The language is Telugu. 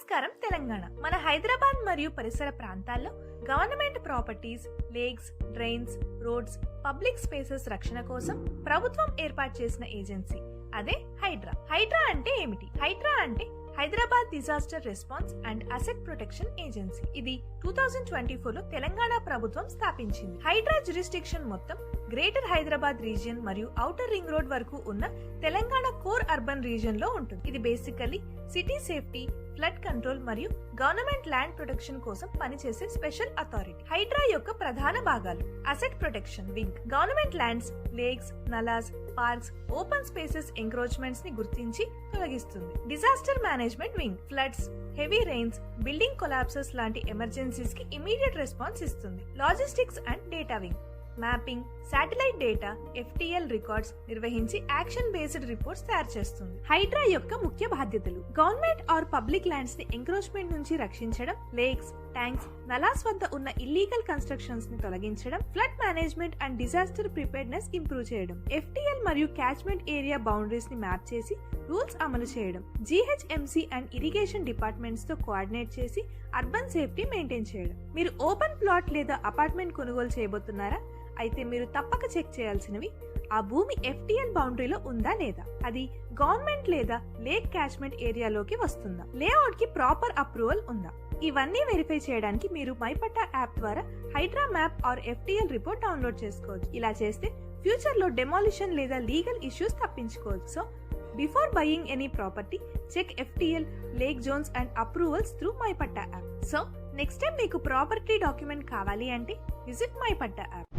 నమస్కారం తెలంగాణ. మన హైదరాబాద్ మరియు పరిసర ప్రాంతాల్లో government properties, lakes, drains, roads, public spaces రక్షణ కోసం ప్రభుత్వం ఏర్పాటు చేసిన ఏజెన్సీ అదే హైడ్రా. హైడ్రా అంటే ఏమిటి? హైడ్రా అంటే Hyderabad disaster response and asset protection agency. ఇది 2024 లో తెలంగాణ ప్రభుత్వం స్థాపించింది. హైడ్రా జ్యూరిస్డిక్షన్ మొత్తం గ్రేటర్ హైదరాబాద్ రీజియన్ మరియు ఔటర్ రింగ్ రోడ్ వరకు ఉన్న తెలంగాణ కోర్ అర్బన్ రీజియన్ లో ఉంటుంది. ఇది basically city safety, flood control మరియు గవర్నమెంట్ ల్యాండ్ ప్రొటెక్షన్ కోసం పనిచేసే స్పెషల్ అథారిటీ. హైడ్రా యొక్క ప్రధాన భాగాలు: asset protection wing government lands, lakes, nalas, parks, open spaces encroachments ని గుర్తించి తొలగిస్తుంది. Disaster management wing floods, heavy rains, building collapses లాంటి ఎమర్జెన్సీస్ కి ఇమీడియట్ రెస్పాన్స్ ఇస్తుంది. Logistics and data wing mapping, satellite data, FTL records నిర్వహించి యాక్షన్ బేస్డ్ రిపోర్ట్స్ తయారు చేస్తుంది. హైడ్రా యొక్క ముఖ్య బాధ్యతలు: గవర్నమెంట్ ఆర్ పబ్లిక్ ల్యాండ్స్ ని ఎంక్రోచ్మెంట్ నుంచి రక్షించడం, లేక్స్, ట్యాంక్స్, నలాస్ వద్ద ఉన్న ఇల్లీగల్ కన్స్ట్రక్షన్స్ ని తొలగించడం, flood management and disaster preparedness improve చేయడం, FTL మరియు క్యాచ్మెంట్ ఏరియా బౌండరీస్ ని మ్యాప్ చేసి రూల్స్ అమలు చేయడం, GHMC అండ్ ఇరిగేషన్ డిపార్ట్మెంట్స్ తో కోఆర్డినేట్ చేసి అర్బన్ సేఫ్టీ మెయింటైన్ చేయడం. మీరు ఓపెన్ ప్లాట్ లేదా అపార్ట్మెంట్ కొనుగోలు చేయబోతున్నారా? అయితే మీరు తప్పక చెక్ చేయాల్సినవి: ఆ భూమి FTL బౌండరీలో ఉందా లేదా, అది గవర్నమెంట్ లేదా లేక్ క్యాచ్మెంట్ ఏరియాలోకి వస్తుందా, లేఅవుట్ కి ప్రాపర్ అప్రూవల్ ఉందా. ఇవన్నీ వెరిఫై చేయడానికి మీరు మైపట్టా యాప్ ద్వారా HYDRAA map or FTL report download చేసుకోవచ్చు. ఇలా చేస్తే ఫ్యూచర్ లో డెమాలిషన్ లేదా లీగల్ ఇష్యూస్ తప్పించుకోవచ్చు. So before buying any property, check FTL, lake zones and approvals through MyPatta app. So next time మీకు ప్రాపర్టీ డాక్యుమెంట్ కావాలి అంటే విజిట్ మైపట్టా యాప్.